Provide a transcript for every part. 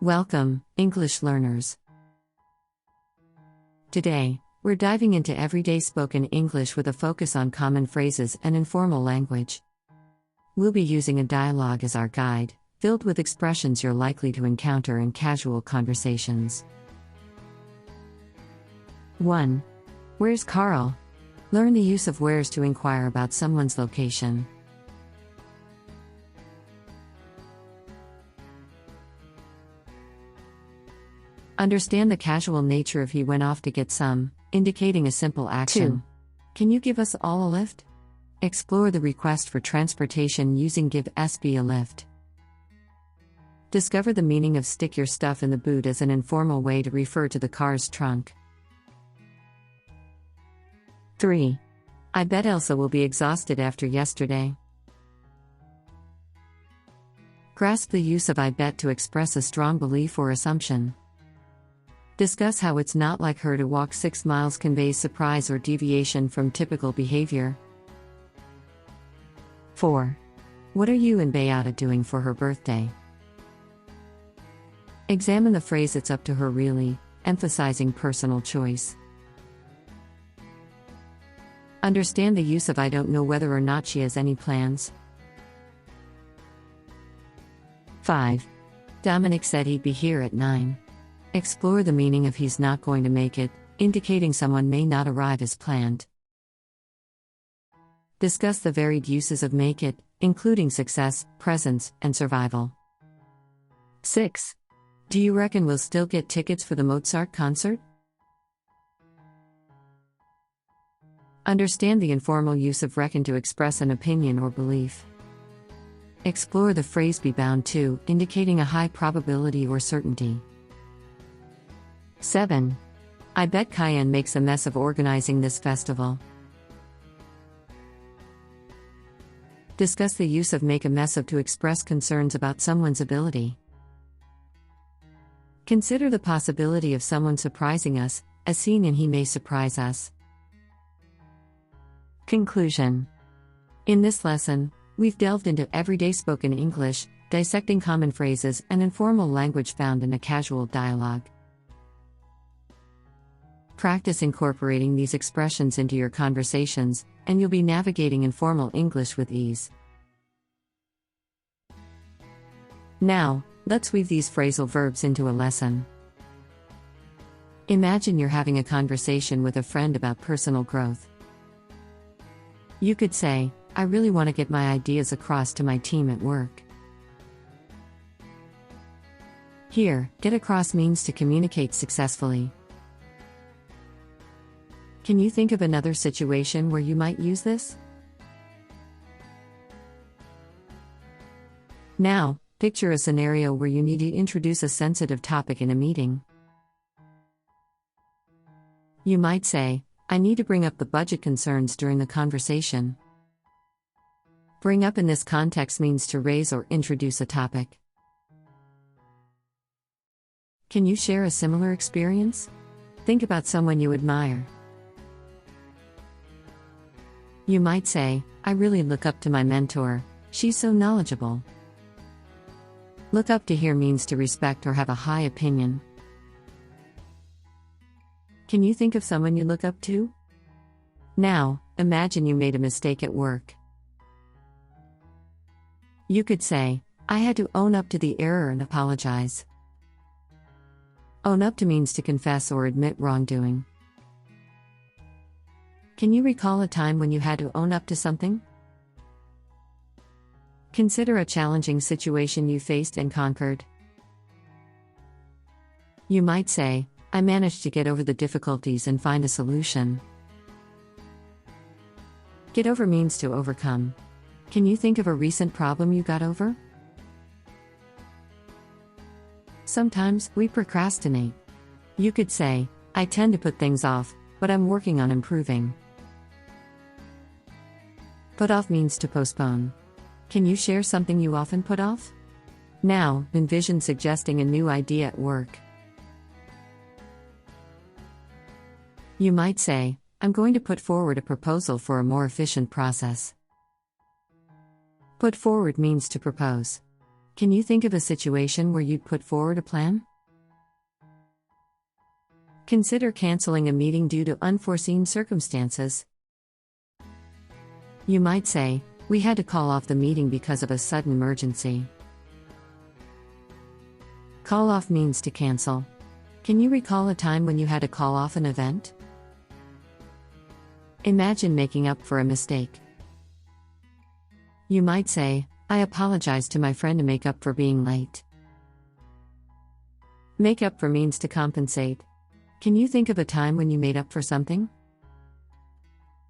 Welcome, English learners. Today, we're diving into everyday spoken English with a focus on common phrases and informal language. We'll be using a dialogue as our guide, filled with expressions you're likely to encounter in casual conversations. 1. Where's Carl? Learn the use of where's to inquire about someone's location. Understand the casual nature of he went off to get some, indicating a simple action. 2. Can you give us all a lift? Explore the request for transportation using give SB a lift. Discover the meaning of stick your stuff in the boot as an informal way to refer to the car's trunk. 3. I bet Elsa will be exhausted after yesterday. Grasp the use of I bet to express a strong belief or assumption. Discuss how it's not like her to walk 6 miles conveys surprise or deviation from typical behavior. 4. What are you and Beata doing for her birthday? Examine the phrase it's up to her really, emphasizing personal choice. Understand the use of I don't know whether or not she has any plans. 5. Dominic said he'd be here at 9. Explore the meaning of he's not going to make it, indicating someone may not arrive as planned. Discuss the varied uses of make it, including success, presence, and survival. 6. Do you reckon we'll still get tickets for the Mozart concert? Understand the informal use of reckon to express an opinion or belief. Explore the phrase be bound to, indicating a high probability or certainty. 7. I bet Cayenne makes a mess of organizing this festival. Discuss the use of make a mess of to express concerns about someone's ability. Consider the possibility of someone surprising us, as seen in he may surprise us. Conclusion. In this lesson, we've delved into everyday spoken English, dissecting common phrases and informal language found in a casual dialogue. Practice incorporating these expressions into your conversations, and you'll be navigating informal English with ease. Now, let's weave these phrasal verbs into a lesson. Imagine you're having a conversation with a friend about personal growth. You could say, I really want to get my ideas across to my team at work. Here, get across means to communicate successfully. Can you think of another situation where you might use this? Now, picture a scenario where you need to introduce a sensitive topic in a meeting. You might say, I need to bring up the budget concerns during the conversation. Bring up in this context means to raise or introduce a topic. Can you share a similar experience? Think about someone you admire. You might say, I really look up to my mentor, she's so knowledgeable. Look up to here means to respect or have a high opinion. Can you think of someone you look up to? Now, imagine you made a mistake at work. You could say, I had to own up to the error and apologize. Own up to means to confess or admit wrongdoing. Can you recall a time when you had to own up to something? Consider a challenging situation you faced and conquered. You might say, I managed to get over the difficulties and find a solution. Get over means to overcome. Can you think of a recent problem you got over? Sometimes, we procrastinate. You could say, I tend to put things off, but I'm working on improving. Put off means to postpone. Can you share something you often put off? Now, envision suggesting a new idea at work. You might say, I'm going to put forward a proposal for a more efficient process. Put forward means to propose. Can you think of a situation where you'd put forward a plan? Consider canceling a meeting due to unforeseen circumstances. You might say, "We had to call off the meeting because of a sudden emergency." Call off means to cancel. Can you recall a time when you had to call off an event? Imagine making up for a mistake. You might say, "I apologize to my friend to make up for being late." Make up for means to compensate. Can you think of a time when you made up for something?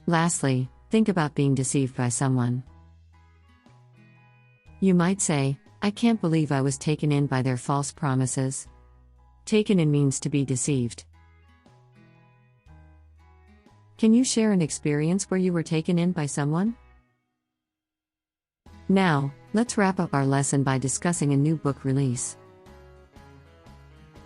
Lastly, think about being deceived by someone. You might say, "I can't believe I was taken in by their false promises." Taken in means to be deceived. Can you share an experience where you were taken in by someone? Now, let's wrap up our lesson by discussing a new book release.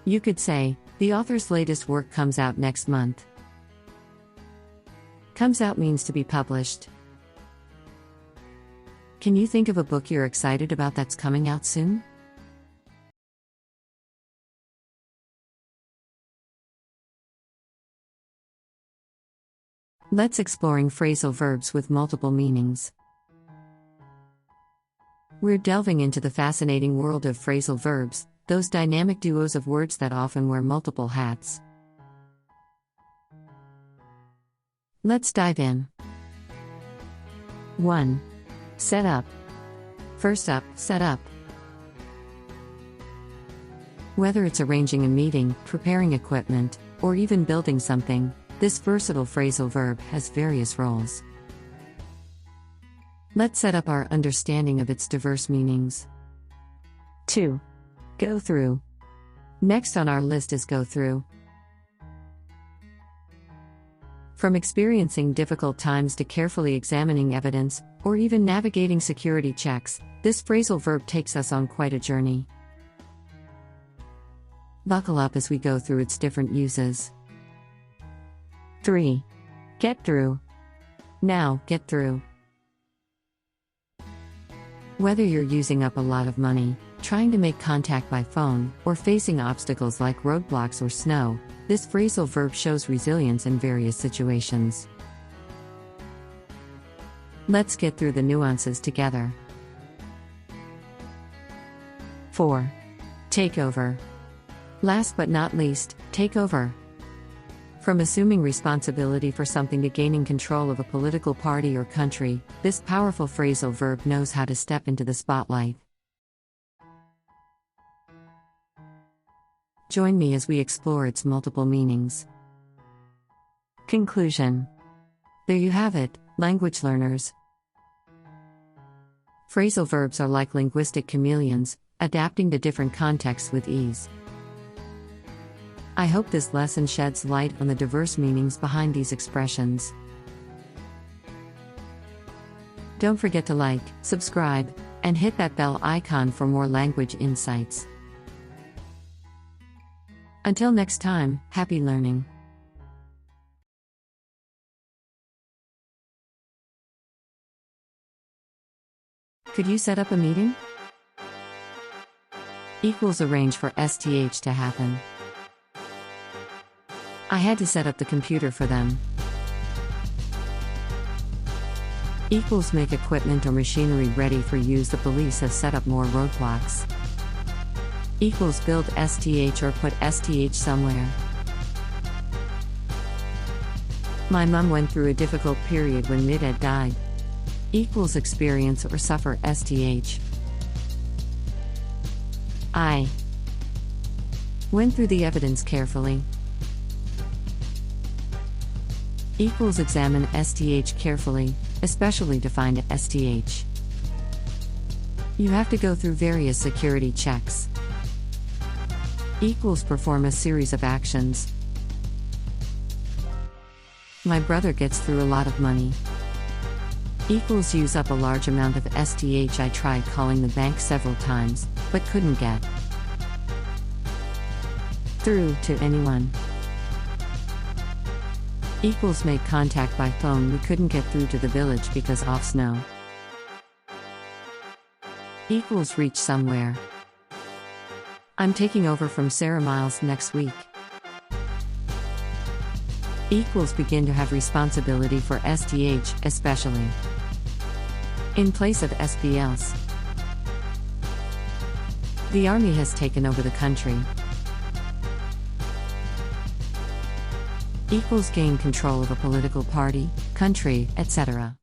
You could say, the author's latest work comes out next month. Comes out means to be published. Can you think of a book you're excited about that's coming out soon? Let's exploring phrasal verbs with multiple meanings. We're delving into the fascinating world of phrasal verbs, those dynamic duos of words that often wear multiple hats. Let's dive in. 1. Set up. First up, set up. Whether it's arranging a meeting, preparing equipment, or even building something, this versatile phrasal verb has various roles. Let's set up our understanding of its diverse meanings. 2. Go through. Next on our list is go through. From experiencing difficult times to carefully examining evidence, or even navigating security checks, this phrasal verb takes us on quite a journey. Buckle up as we go through its different uses. 3. Get through. Now, get through. Whether you're using up a lot of money, trying to make contact by phone, or facing obstacles like roadblocks or snow, this phrasal verb shows resilience in various situations. Let's get through the nuances together. 4. Take over. Last but not least, take over. From assuming responsibility for something to gaining control of a political party or country, this powerful phrasal verb knows how to step into the spotlight. Join me as we explore its multiple meanings. Conclusion. There you have it, language learners. Phrasal verbs are like linguistic chameleons, adapting to different contexts with ease. I hope this lesson sheds light on the diverse meanings behind these expressions. Don't forget to like, subscribe, and hit that bell icon for more language insights. Until next time, happy learning. Could you set up a meeting? Equals arrange for STH to happen. I had to set up the computer for them. Equals make equipment or machinery ready for use. The police have set up more roadblocks. Equals build STH or put STH somewhere. My mum went through a difficult period when Mided died. Equals experience or suffer STH. I went through the evidence carefully. Equals examine STH carefully, especially to find STH. You have to go through various security checks. Equals perform a series of actions. My brother gets through a lot of money. Equals use up a large amount of STH. I tried calling the bank several times, but couldn't get through to anyone. Equals make contact by phone. We couldn't get through to the village because of snow. Equals reach somewhere. I'm taking over from Sarah Miles next week. Equals begin to have responsibility for SDH, especially in place of SPLs. The army has taken over the country. Equals gain control of a political party, country, etc.